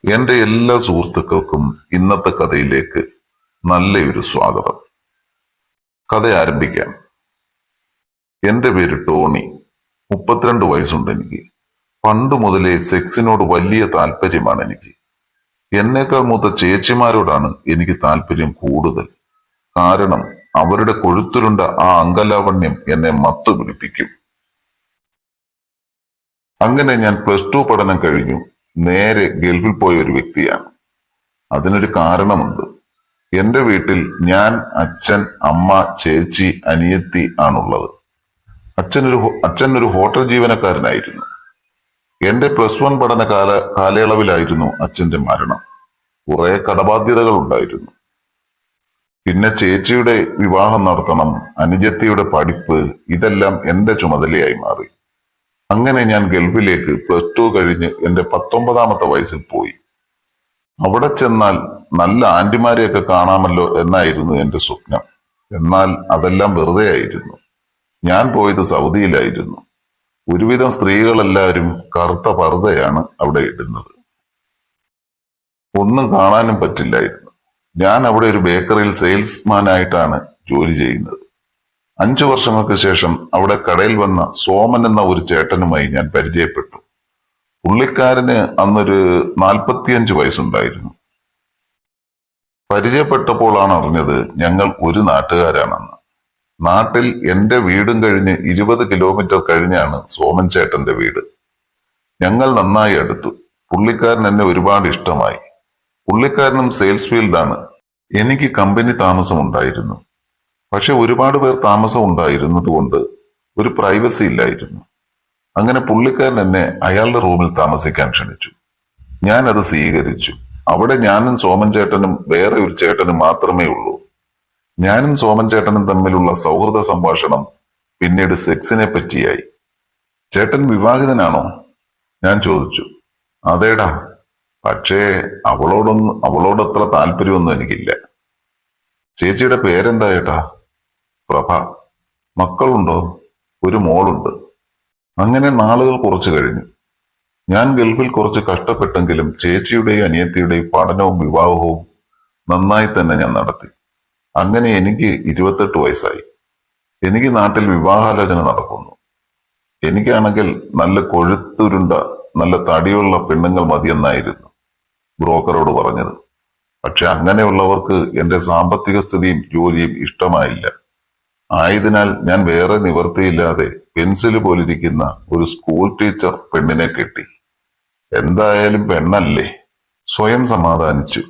എന്റെ എല്ലാ സുഹൃത്തുക്കൾക്കും ഇന്നത്തെ കഥയിലേക്ക് നല്ലൊരു സ്വാഗതം. കഥ ആരംഭിക്കാം. എന്റെ പേര് ടോണി. 32 വയസ്സുണ്ട് എനിക്ക്. പണ്ട് മുതലേ സെക്സിനോട് വലിയ താല്പര്യമാണ് എനിക്ക്. എന്നേക്കാൾ മൂത്ത ചേച്ചിമാരോടാണ് എനിക്ക് താല്പര്യം കൂടുതൽ. കാരണം അവരുടെ കൊഴുത്തുരുണ്ട ആ അംഗലാവണ്യം എന്നെ മത്തു പിടിപ്പിക്കും. അങ്ങനെ ഞാൻ +2 പഠനം കഴിഞ്ഞു നേരെ ഗൾഫിൽ പോയ ഒരു വ്യക്തിയാണ്. അതിനൊരു കാരണമുണ്ട്. എന്റെ വീട്ടിൽ ഞാൻ, അച്ഛൻ, അമ്മ, ചേച്ചി, അനിയത്തി ആണുള്ളത്. അച്ഛൻ ഒരു ഹോട്ടൽ ജീവനക്കാരനായിരുന്നു. എന്റെ +1 പഠന കാലയളവിലായിരുന്നു അച്ഛന്റെ മരണം. കുറെ കടബാധ്യതകൾ ഉണ്ടായിരുന്നു. പിന്നെ ചേച്ചിയുടെ വിവാഹം നടത്തണം, അനുജത്തിയുടെ പഠിപ്പ്, ഇതെല്ലാം എന്റെ ചുമതലയായി മാറി. അങ്ങനെ ഞാൻ ഗൾഫിലേക്ക് +2 കഴിഞ്ഞ് എന്റെ 19ാമത്തെ വയസ്സിൽ പോയി. അവിടെ ചെന്നാൽ നല്ല ആന്റിമാരെയൊക്കെ കാണാമല്ലോ എന്നായിരുന്നു എന്റെ സ്വപ്നം. എന്നാൽ അതെല്ലാം വെറുതെ ആയിരുന്നു. ഞാൻ പോയത് സൗദിയിലായിരുന്നു. ഒരുവിധം സ്ത്രീകളെല്ലാവരും കറുത്ത പർദ്ദയാണ് അവിടെ ഇടുന്നത്. ഒന്നും കാണാനും പറ്റില്ലായിരുന്നു. ഞാൻ അവിടെ ഒരു ബേക്കറിയിൽ സെയിൽസ്മാനായിട്ടാണ് ജോലി ചെയ്യുന്നത്. 5 വർഷങ്ങൾക്ക് ശേഷം അവിടെ കടയിൽ വന്ന സോമൻ എന്ന ഒരു ചേട്ടനുമായി ഞാൻ പരിചയപ്പെട്ടു. പുള്ളിക്കാരന് അന്നൊരു 45 വയസ്സുണ്ടായിരുന്നു. പരിചയപ്പെട്ടപ്പോഴാണ് അറിഞ്ഞത് ഞങ്ങൾ ഒരു നാട്ടുകാരാണെന്ന്. നാട്ടിൽ എന്റെ വീടും കഴിഞ്ഞ് 20 കിലോമീറ്റർ കഴിഞ്ഞാണ് സോമൻ ചേട്ടന്റെ വീട്. ഞങ്ങൾ നന്നായി അടുത്തു. പുള്ളിക്കാരൻ എന്നെ ഒരുപാട് ഇഷ്ടമായി. പുള്ളിക്കാരനും സെയിൽസ് ഫീൽഡാണ്. എനിക്ക് കമ്പനി താമസം ഉണ്ടായിരുന്നു. പക്ഷെ ഒരുപാട് പേർ താമസം ഉണ്ടായിരുന്നത് കൊണ്ട് ഒരു പ്രൈവസി ഇല്ലായിരുന്നു. അങ്ങനെ പുള്ളിക്കാരൻ എന്നെ അയാളുടെ റൂമിൽ താമസിക്കാൻ ക്ഷണിച്ചു. ഞാൻ അത് സ്വീകരിച്ചു. അവിടെ ഞാനും സോമൻ ചേട്ടനും വേറെ ഒരു ചേട്ടനും മാത്രമേ ഉള്ളൂ. ഞാനും സോമൻ ചേട്ടനും തമ്മിലുള്ള സൗഹൃദ സംഭാഷണം പിന്നീട് സെക്സിനെ പറ്റിയായി. ചേട്ടൻ വിവാഹിതനാണോ? ഞാൻ ചോദിച്ചു. അതേടാ, പക്ഷേ അവളോടത്ര താല്പര്യമൊന്നും എനിക്കില്ല. ചേച്ചിയുടെ പേരെന്താ ഏട്ടാ? പ്രഭ. മക്കളുണ്ടോ? ഒരു മോളുണ്ട്. അങ്ങനെ നാളുകൾ കുറച്ചു കഴിഞ്ഞു. ഞാൻ ഗൾഫിൽ കുറച്ച് കഷ്ടപ്പെട്ടെങ്കിലും ചേച്ചിയുടെയും അനിയത്തിയുടെയും പഠനവും വിവാഹവും നന്നായി തന്നെ ഞാൻ നടത്തി. അങ്ങനെ എനിക്ക് 28 വയസ്സായി. എനിക്ക് നാട്ടിൽ വിവാഹാലോചന നടക്കുന്നു. എനിക്കാണെങ്കിൽ നല്ല കൊഴുത്തുരുണ്ട നല്ല തടിയുള്ള പെണ്ണുങ്ങൾ മതിയെന്നായിരുന്നു ബ്രോക്കറോട് പറഞ്ഞത്. പക്ഷെ അങ്ങനെയുള്ളവർക്ക് എന്റെ സാമ്പത്തിക സ്ഥിതിയും ജോലിയും ഇഷ്ടമായില്ല. ആയതിനാൽ ഞാൻ വേറെ നിവൃത്തിയില്ലാതെ പെൻസില് പോലിരിക്കുന്ന ഒരു സ്കൂൾ ടീച്ചർ പെണ്ണിനെ കെട്ടി. എന്തായാലും പെണ്ണല്ലേ, സ്വയം സമാധാനിച്ചു.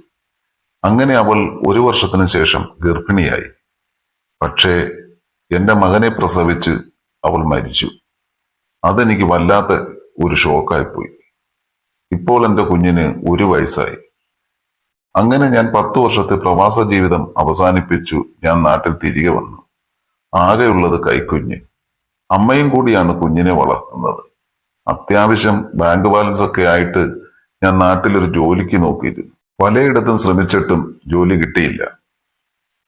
അങ്ങനെ അവൾ 1 വർഷത്തിന് ശേഷം ഗർഭിണിയായി. പക്ഷേ എന്റെ മകനെ പ്രസവിച്ച് അവൾ മരിച്ചു. അതെനിക്ക് വല്ലാത്ത ഒരു ഷോക്കായിപ്പോയി. ഇപ്പോൾ എന്റെ കുഞ്ഞിന് 1 വയസ്സായി. അങ്ങനെ ഞാൻ 10 വർഷത്തെ പ്രവാസ ജീവിതം അവസാനിപ്പിച്ചു. ഞാൻ നാട്ടിൽ തിരികെ വന്നു. ആകെയുള്ളത് കൈക്കുഞ്ഞ്. അമ്മയും കൂടിയാണ് കുഞ്ഞിനെ വളർത്തുന്നത്. അത്യാവശ്യം ബാങ്ക് ബാലൻസ് ഒക്കെ ആയിട്ട് ഞാൻ നാട്ടിലൊരു ജോലിക്ക് നോക്കിയിരുന്നു. പലയിടത്തും ശ്രമിച്ചിട്ടും ജോലി കിട്ടിയില്ല.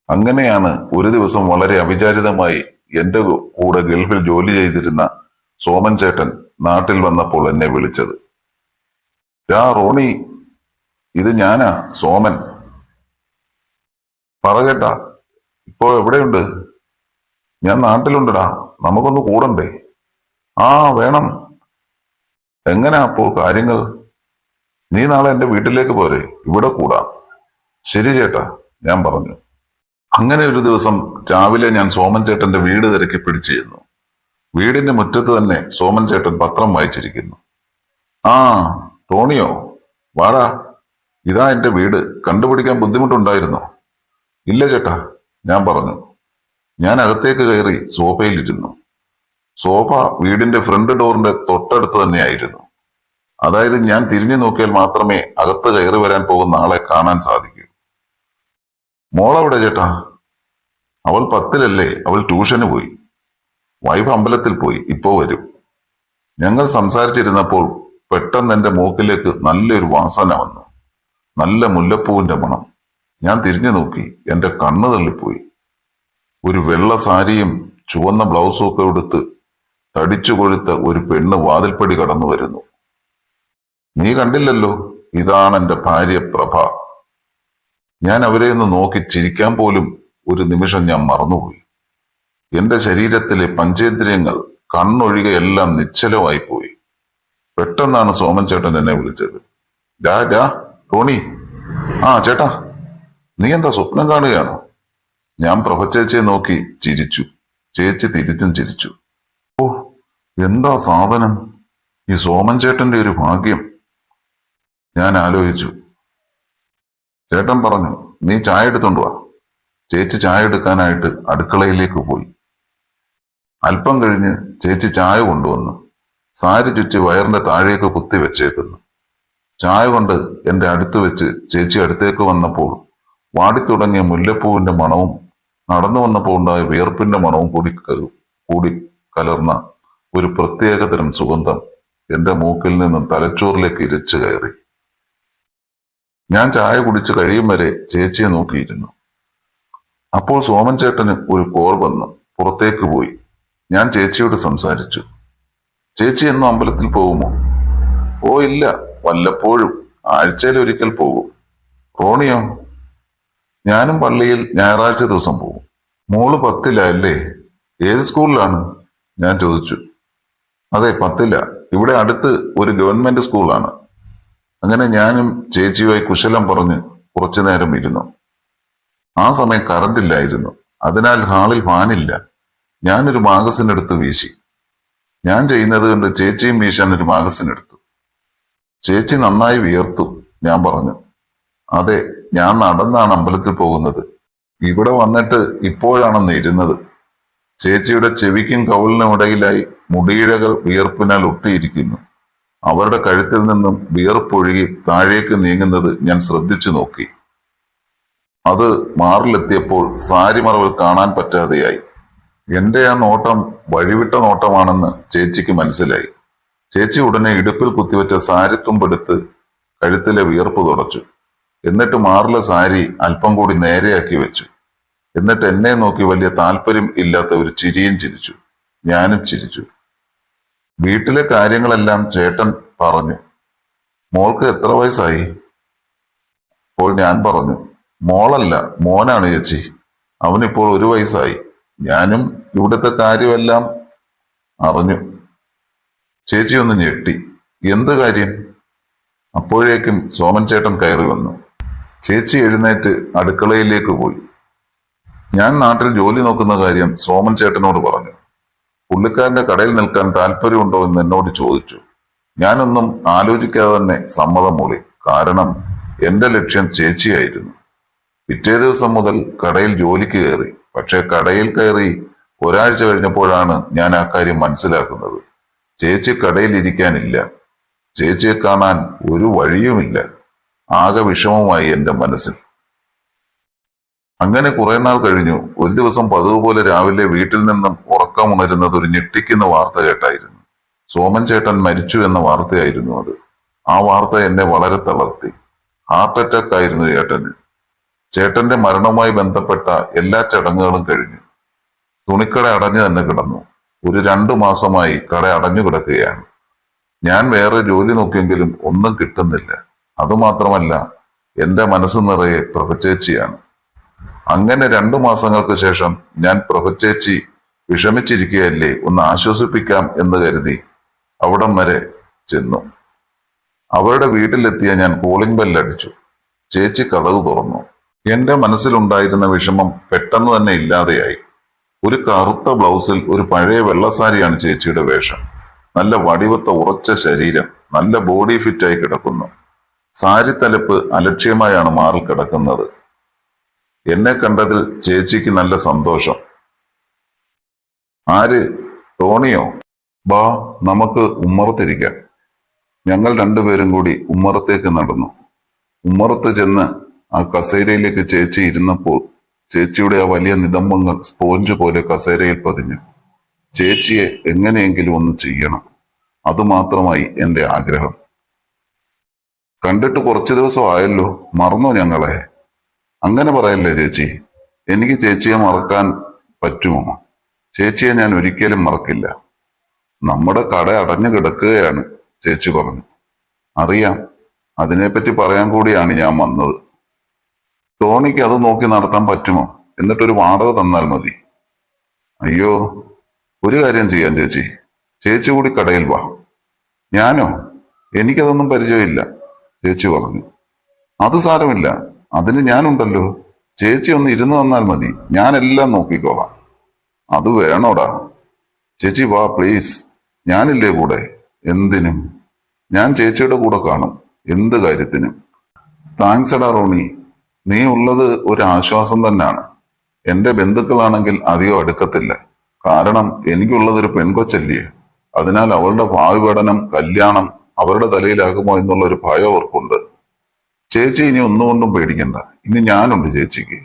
അങ്ങനെയാണ് ഒരു ദിവസം വളരെ അവിചാരിതമായി എന്റെ കൂടെ ഗൾഫിൽ ജോലി ചെയ്തിരുന്ന സോമൻ ചേട്ടൻ നാട്ടിൽ വന്നപ്പോൾ എന്നെ വിളിച്ചത്. റോണി, ഇത് ഞാനാ, സോമൻ. പറകേട്ടാ, ഇപ്പോ എവിടെയുണ്ട്? ഞാൻ നാട്ടിലുണ്ടടാ, നമുക്കൊന്ന് കൂടണ്ടേ? വേണം. എങ്ങനാ അപ്പോൾ കാര്യങ്ങൾ? നീ നാളെ എന്റെ വീട്ടിലേക്ക് പോരെ, ഇവിടെ കൂടാം. ശരി ചേട്ടാ, ഞാൻ പറഞ്ഞു. അങ്ങനെ ഒരു ദിവസം രാവിലെ ഞാൻ സോമൻ ചേട്ടന്റെ വീട് തിരക്കി പിടിച്ചു ചെന്നു. വീടിന്റെ മുറ്റത്ത് തന്നെ സോമൻ ചേട്ടൻ പത്രം വായിച്ചിരിക്കുന്നു. ടോണിയോ, വാടാ, ഇതാ എന്റെ വീട്. കണ്ടുപിടിക്കാൻ ബുദ്ധിമുട്ടുണ്ടായിരുന്നോ? ഇല്ല ചേട്ടാ, ഞാൻ പറഞ്ഞു. ഞാൻ അകത്തേക്ക് കയറി സോഫയിലിരുന്നു. സോഫ വീടിന്റെ ഫ്രണ്ട് ഡോറിന്റെ തൊട്ടടുത്ത് തന്നെയായിരുന്നു. അതായത് ഞാൻ തിരിഞ്ഞു നോക്കിയാൽ മാത്രമേ അകത്ത് കയറി വരാൻ പോകുന്ന ആളെ കാണാൻ സാധിക്കൂ. മോളവിടെ ചേട്ടാ? അവൾ 10-ലല്ലേ, അവൾ ട്യൂഷന് പോയി. വൈഫ് അമ്പലത്തിൽ പോയി, ഇപ്പോ വരും. ഞങ്ങൾ സംസാരിച്ചിരുന്നപ്പോൾ പെട്ടെന്ന് എന്റെ മൂക്കിലേക്ക് നല്ലൊരു വാസന വന്നു. നല്ല മുല്ലപ്പൂവിന്റെ മണം. ഞാൻ തിരിഞ്ഞു നോക്കി. എന്റെ കണ്ണ് തള്ളിപ്പോയി. ഒരു വെള്ള സാരിയും ചുവന്ന ബ്ലൗസും ഒക്കെ എടുത്ത് തടിച്ചു കൊഴുത്ത ഒരു പെണ്ണ് വാതിൽപ്പടി കടന്നു വരുന്നു. നീ കണ്ടില്ലല്ലോ? ഇതാണ് എന്റെ ഭാര്യ പ്രഭ. ഞാൻ അവരെ ഒന്ന് നോക്കി ചിരിക്കാൻ പോലും ഒരു നിമിഷം ഞാൻ മറന്നുപോയി. എന്റെ ശരീരത്തിലെ പഞ്ചേന്ദ്രിയങ്ങൾ കണ്ണൊഴികെ എല്ലാം നിശ്ചലമായി പോയി. പെട്ടെന്നാണ് സോമൻ ചേട്ടൻ എന്നെ വിളിച്ചത്. ഡാ ടോണി. ആ ചേട്ടാ, നീ എന്താ സ്വപ്നം കാണുകയാണോ? ഞാൻ പ്രഭ ചേച്ചിയെ നോക്കി ചിരിച്ചു. ചേച്ചി തിരിച്ചും ചിരിച്ചു. ഓ, എന്താ സാധനം! ഈ സോമൻ ചേട്ടന്റെ ഒരു ഭാഗ്യം. ഞാൻ ആലോചിച്ചു. ചേട്ടൻ പറഞ്ഞു, നീ ചായ എടുത്തോണ്ട് വാ. ചേച്ചി ചായ എടുക്കാനായിട്ട് അടുക്കളയിലേക്ക് പോയി. അല്പം കഴിഞ്ഞ് ചേച്ചി ചായ കൊണ്ടുവന്നു. സാരി ചുറ്റി വയറിന്റെ താഴേക്ക് കുത്തി വെച്ചേക്കുന്നു. ചായ കൊണ്ട് എന്റെ അടുത്ത് വെച്ച് ചേച്ചി അടുത്തേക്ക് വന്നപ്പോൾ വാടിത്തുടങ്ങിയ മുല്ലപ്പൂവിന്റെ മണവും നടന്നു വന്നപ്പോൾ ഉണ്ടായ വിയർപ്പിന്റെ മണവും കൂടി കലർന്ന ഒരു പ്രത്യേകതരം സുഗന്ധം എന്റെ മൂക്കിൽ നിന്നും തലച്ചോറിലേക്ക് ഇരച്ചു കയറി. ഞാൻ ചായ കുടിച്ച് കഴിയും വരെ ചേച്ചിയെ നോക്കിയിരുന്നു. അപ്പോൾ സോമൻ ചേട്ടന് ഒരു കോൾ വന്നു. പുറത്തേക്ക് പോയി. ഞാൻ ചേച്ചിയോട് സംസാരിച്ചു. ചേച്ചി എന്നും അമ്പലത്തിൽ പോകുമോ? ഓ ഇല്ല, വല്ലപ്പോഴും, ആഴ്ചയിൽ ഒരിക്കൽ പോകും. റോണിയോ? ഞാനും പള്ളിയിൽ ഞായറാഴ്ച ദിവസം പോകും. മോള് 10ലാ അല്ലേ? ഏത് സ്കൂളിലാണ്? ഞാൻ ചോദിച്ചു. അതെ, 10ല. ഇവിടെ അടുത്ത് ഒരു ഗവൺമെന്റ് സ്കൂളാണ്. അങ്ങനെ ഞാനും ചേച്ചിയുമായി കുശലം പറഞ്ഞ് കുറച്ചു നേരം ഇരുന്നു. ആ സമയം കറണ്ട് ഇല്ലായിരുന്നു. അതിനാൽ ഹാളിൽ ഫാനില്ല. ഞാനൊരു മാഗസിൻ എടുത്ത് വീശി. ഞാൻ ചെയ്യുന്നത് കണ്ട് ചേച്ചിയും വീശാൻ ഒരു മാഗസിൻ എടുത്തു. ചേച്ചി നന്നായി വിയർത്തു. ഞാൻ പറഞ്ഞു, അതെ, ഞാൻ നടന്നാണ് അമ്പലത്തിൽ പോകുന്നത്. ഇവിടെ വന്നിട്ട് ഇപ്പോഴാണെന്ന് ഇരുന്നത്. ചേച്ചിയുടെ ചെവിക്കും കവിളിനും ഇടയിലായി മുടിയിഴകൾ വിയർപ്പിനാൽ ഒട്ടിയിരിക്കുന്നു. അവരുടെ കഴുത്തിൽ നിന്നും വിയർപ്പൊഴുകി താഴേക്ക് നീങ്ങുന്നത് ഞാൻ ശ്രദ്ധിച്ചു നോക്കി. അത് മാറിലെത്തിയപ്പോൾ സാരി മറവിൽ കാണാൻ പറ്റാതെയായി. എന്റെ ആ നോട്ടം വഴിവിട്ട നോട്ടമാണെന്ന് ചേച്ചിക്ക് മനസ്സിലായി. ചേച്ചി ഉടനെ ഇടുപ്പിൽ കുത്തിവെച്ച സാരിത്തുമ്പെടുത്ത് കഴുത്തിലെ വിയർപ്പ് തുടച്ചു. എന്നിട്ട് മാറിലെ സാരി അല്പം കൂടി നേരെയാക്കി വെച്ചു. എന്നിട്ട് എന്നെ നോക്കി വലിയ താല്പര്യം ഇല്ലാത്ത ഒരു ചിരിയും ചിരിച്ചു. ഞാനും ചിരിച്ചു. വീട്ടിലെ കാര്യങ്ങളെല്ലാം ചേട്ടൻ പറഞ്ഞു. മോൾക്ക് എത്ര വയസ്സായി? അപ്പോൾ ഞാൻ പറഞ്ഞു, മോളല്ല, മോനാണ് ചേച്ചി. അവനിപ്പോൾ 1 വയസ്സായി. ഞാനും ഇവിടുത്തെ കാര്യമെല്ലാം അറിഞ്ഞു. ചേച്ചി ഒന്ന് ഞെട്ടി. എന്ത് കാര്യം? അപ്പോഴേക്കും സോമൻ ചേട്ടൻ കയറി വന്നു. ചേച്ചി എഴുന്നേറ്റ് അടുക്കളയിലേക്ക് പോയി. ഞാൻ നാട്ടിൽ ജോലി നോക്കുന്ന കാര്യം സോമൻ ചേട്ടനോട് പറഞ്ഞു. പുള്ളിക്കാരന്റെ കടയിൽ നിൽക്കാൻ താല്പര്യമുണ്ടോ എന്ന് എന്നോട് ചോദിച്ചു. ഞാനൊന്നും ആലോചിക്കാതെ തന്നെ സമ്മതം മൂളി. കാരണം എന്റെ ലക്ഷ്യം ചേച്ചിയായിരുന്നു. പിറ്റേ ദിവസം മുതൽ കടയിൽ ജോലിക്ക് കയറി. പക്ഷെ കടയിൽ കയറി ഒരാഴ്ച കഴിഞ്ഞപ്പോഴാണ് ഞാൻ ആ കാര്യം മനസ്സിലാക്കുന്നത്. ചേച്ചി കടയിൽ ഇരിക്കാനില്ല. ചേച്ചിയെ കാണാൻ ഒരു വഴിയുമില്ല. ആകെ വിഷമമായി എന്റെ മനസ്സിൽ. അങ്ങനെ കുറെ നാൾ കഴിഞ്ഞു. ഒരു ദിവസം പതിവ് പോലെ രാവിലെ വീട്ടിൽ നിന്നും ഉറക്കമുണരുന്നത് ഒരു ഞെട്ടിക്കുന്ന വാർത്ത കേട്ടായിരുന്നു. സോമൻ ചേട്ടൻ മരിച്ചു എന്ന വാർത്തയായിരുന്നു അത്. ആ വാർത്ത എന്നെ വളരെ തളർത്തി. ഹാർട്ട് അറ്റാക്ക് ആയിരുന്നു ചേട്ടന്. ചേട്ടന്റെ മരണവുമായി ബന്ധപ്പെട്ട എല്ലാ ചടങ്ങുകളും കഴിഞ്ഞു. തുണിക്കട അടഞ്ഞു തന്നെ കിടന്നു. ഒരു 2 മാസമായി കട അടഞ്ഞു കിടക്കുകയാണ്. ഞാൻ വേറെ ജോലി നോക്കിയെങ്കിലും ഒന്നും കിട്ടുന്നില്ല. അതുമാത്രമല്ല, എന്റെ മനസ്സ് നിറയെ പ്രഭചേച്ചിയാണ്. അങ്ങനെ 2 മാസങ്ങൾക്ക് ശേഷം ഞാൻ പ്രഭചേച്ചി വിഷമിച്ചിരിക്കുകയല്ലേ, ഒന്ന് ആശ്വസിപ്പിക്കാം എന്ന് കരുതി അവിടം വരെ ചെന്നു. അവരുടെ വീട്ടിലെത്തിയ ഞാൻ കോളിംഗ് ബെല്ലടിച്ചു. ചേച്ചി കതക് തുറന്നു. എന്റെ മനസ്സിലുണ്ടായിരുന്ന വിഷമം പെട്ടെന്ന് തന്നെ ഇല്ലാതെയായി. ഒരു കറുത്ത ബ്ലൗസിൽ ഒരു പഴയ വെള്ളസാരിയാണ് ചേച്ചിയുടെ വേഷം. നല്ല വടിവത്ത ഉറച്ച ശരീരം, നല്ല ബോഡി ഫിറ്റായി കിടക്കുന്നു. സാരി തലപ്പ് അലക്ഷ്യമായാണ് മാറിൽ കിടക്കുന്നത്. എന്നെ കണ്ടതിൽ ചേച്ചിക്ക് നല്ല സന്തോഷം. ആര്? ടോണിയോ? ബാ, നമുക്ക് ഉമ്മറത്തിരിക്കാം. ഞങ്ങൾ 2 പേരും കൂടി ഉമ്മറത്തേക്ക് നടന്നു. ഉമ്മറത്ത് ചെന്ന് ആ കസേരയിലേക്ക് ചേച്ചി ഇരുന്നപ്പോൾ ചേച്ചിയുടെ ആ വലിയ നിതംബങ്ങൾ സ്പോഞ്ച് പോലെ കസേരയിൽ പതിഞ്ഞു. ചേച്ചിയെ എങ്ങനെയെങ്കിലും ഒന്ന് ചെയ്യണം. അതുമാത്രമായി എന്റെ ആഗ്രഹം. കണ്ടിട്ട് കുറച്ചു ദിവസം ആയല്ലോ, മറന്നോ ഞങ്ങളെ? അങ്ങനെ പറയല്ലേ ചേച്ചി. എനിക്ക് ചേച്ചിയെ മറക്കാൻ പറ്റുമോ? ചേച്ചിയെ ഞാൻ ഒരിക്കലും മറക്കില്ല. നമ്മുടെ കട അടഞ്ഞു കിടക്കുകയാണ്, ചേച്ചി പറഞ്ഞു. അറിയാം. അതിനെപ്പറ്റി പറയാൻ കൂടിയാണ് ഞാൻ വന്നത്. ടോണിക്ക് അത് നോക്കി നടത്താൻ പറ്റുമോ? എന്നിട്ടൊരു വാടക തന്നാൽ മതി. അയ്യോ, ഒരു കാര്യം ചെയ്യാം ചേച്ചി. ചേച്ചി കൂടി കടയിൽ വാ. ഞാനോ? എനിക്കതൊന്നും പരിചയമില്ല, ചേച്ചി പറഞ്ഞു. അത് സാരമില്ല, അതിന് ഞാനുണ്ടല്ലോ. ചേച്ചി ഒന്ന് ഇരുന്ന് തന്നാൽ മതി, ഞാനെല്ലാം നോക്കിക്കോളാം. അത് വേണോടാ. ചേച്ചി വാ പ്ലീസ്. ഞാനില്ലേ കൂടെ? എന്തിനും. ഞാൻ ചേച്ചിയുടെ കൂടെ കാണും, എന്ത് കാര്യത്തിനും. താങ്ക്സ് എടാ റോണി. നീ ഉള്ളത് ഒരു ആശ്വാസം തന്നെയാണ്. എന്റെ ബന്ധുക്കളാണെങ്കിൽ അധികം അടുക്കത്തില്ല. കാരണം എനിക്കുള്ളത് ഒരു പെൺകൊച്ചല്ലേ. അതിനാൽ അവളുടെ ഭാവി പഠനം, കല്യാണം അവരുടെ തലയിലാകുമോ എന്നുള്ള ഒരു ഭയം അവർക്കുണ്ട്. ചേച്ചി ഇനി ഒന്നുകൊണ്ടും പേടിക്കണ്ട. ഇനി ഞാനുണ്ട് ചേച്ചിക്ക്.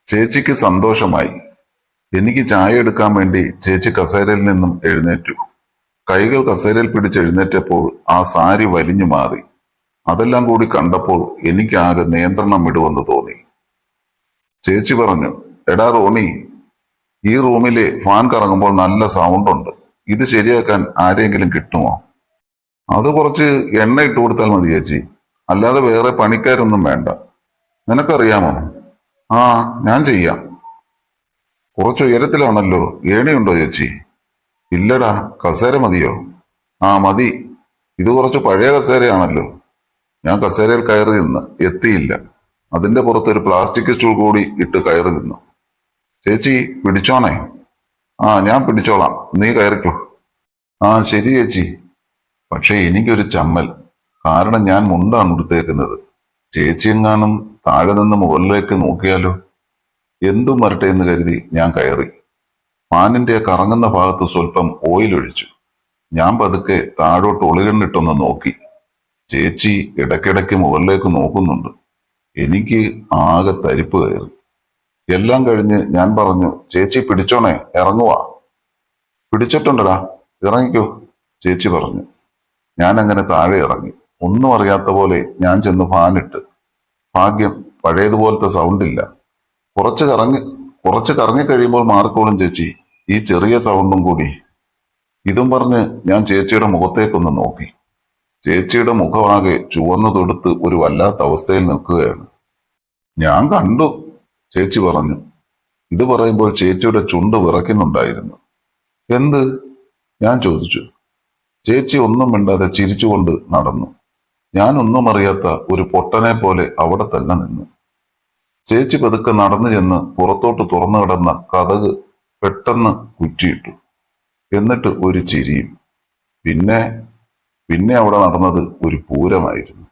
ചേച്ചിക്ക് സന്തോഷമായി. എനിക്ക് ചായ എടുക്കാൻ വേണ്ടി ചേച്ചി കസേരയിൽ നിന്നും എഴുന്നേറ്റു. കൈകൾ കസേരയിൽ പിടിച്ചെഴുന്നേറ്റപ്പോൾ ആ സാരി വലിഞ്ഞു മാറി. അതെല്ലാം കൂടി കണ്ടപ്പോൾ എനിക്കാകെ നിയന്ത്രണം വിടുവെന്ന് തോന്നി. ചേച്ചി പറഞ്ഞു, എടാ റോണി, ഈ റൂമിലെ ഫാൻ കറങ്ങുമ്പോൾ നല്ല സൗണ്ട് ഉണ്ട്. ഇത് ശരിയാക്കാൻ ആരെങ്കിലും കിട്ടുമോ? അത് കുറച്ച് എണ്ണ ഇട്ട് കൊടുത്താൽ മതി ചേച്ചി. അല്ലാതെ വേറെ പണിക്കാരൊന്നും വേണ്ട. നിനക്കറിയാമോ? ആ, ഞാൻ ചെയ്യാം. കുറച്ച് ഉയരത്തിലാണല്ലോ. ഏണിയുണ്ടോ ചേച്ചി? ഇല്ലടാ, കസേര മതിയോ? ആ മതി. ഇത് കുറച്ച് പഴയ കസേരയാണല്ലോ. ഞാൻ കസേരയിൽ കയറി നിന്ന് എത്തിയില്ല. അതിന്റെ പുറത്ത് ഒരു പ്ലാസ്റ്റിക് സ്റ്റൂൾ കൂടി ഇട്ട് കയറി നിന്നു. ചേച്ചി പിടിച്ചോണേ. ആ, ഞാൻ പിടിച്ചോളാം, നീ കയറിക്കോ. ആ ശരി ചേച്ചി. പക്ഷെ എനിക്കൊരു ചമ്മൽ. കാരണം ഞാൻ മുണ്ടാണ് ഉടുത്തേക്കുന്നത്. ചേച്ചി എങ്ങാനും താഴെ നിന്ന് മുകളിലേക്ക് നോക്കിയാലോ? എന്തും വരട്ടെ എന്ന് കരുതി ഞാൻ കയറി. ഫാനിന്റെ കറങ്ങുന്ന ഭാഗത്ത് സ്വല്പം ഓയിൽ ഒഴിച്ചു. ഞാൻ പതുക്കെ താഴോട്ട് ഒളികണ്ണിട്ടൊന്ന് നോക്കി. ചേച്ചി ഇടയ്ക്കിടയ്ക്ക് മുകളിലേക്ക് നോക്കുന്നുണ്ട്. എനിക്ക് ആകെ തരിപ്പ് കയറി. എല്ലാം കഴിഞ്ഞ് ഞാൻ പറഞ്ഞു, ചേച്ചി പിടിച്ചോണേ, ഇറങ്ങുവാ. പിടിച്ചിട്ടുണ്ടടാ, ഇറങ്ങിക്കോ, ചേച്ചി പറഞ്ഞു. ഞാൻ അങ്ങനെ താഴെ ഇറങ്ങി. ഒന്നും അറിയാത്ത പോലെ ഞാൻ ചെന്ന് ഫാനിട്ട്. ഭാഗ്യം, പഴയതുപോലത്തെ സൗണ്ട് ഇല്ല. കുറച്ച് കറങ്ങി കഴിയുമ്പോൾ മാറിക്കോളും ചേച്ചി, ഈ ചെറിയ സൗണ്ടും കൂടി. ഇതും പറഞ്ഞ് ഞാൻ ചേച്ചിയുടെ മുഖത്തേക്കൊന്ന് നോക്കി. ചേച്ചിയുടെ മുഖമാകെ ചുവന്നു തൊടുത്ത് ഒരു വല്ലാത്ത അവസ്ഥയിൽ നിൽക്കുകയാണ്. ഞാൻ കണ്ടു, ചേച്ചി പറഞ്ഞു. ഇത് പറയുമ്പോൾ ചേച്ചിയുടെ ചുണ്ട് വിറയ്ക്കുന്നുണ്ടായിരുന്നു. എന്ത്? ഞാൻ ചോദിച്ചു. ചേച്ചി ഒന്നും മിണ്ടാതെ ചിരിച്ചുകൊണ്ട് നടന്നു. ഞാൻ ഒന്നും അറിയാത്ത ഒരു പൊട്ടനെ പോലെ അവിടെ തന്നെ നിന്നു. ചേച്ചി പതുക്കെ നടന്നു ചെന്ന് പുറത്തോട്ട് തുറന്നു കിടന്ന കതക് പെട്ടെന്ന് കുറ്റിയിട്ടു. എന്നിട്ട് ഒരു ചിരിയും. പിന്നെ അവിടെ നടന്നത് ഒരു പൂരമായിരുന്നു.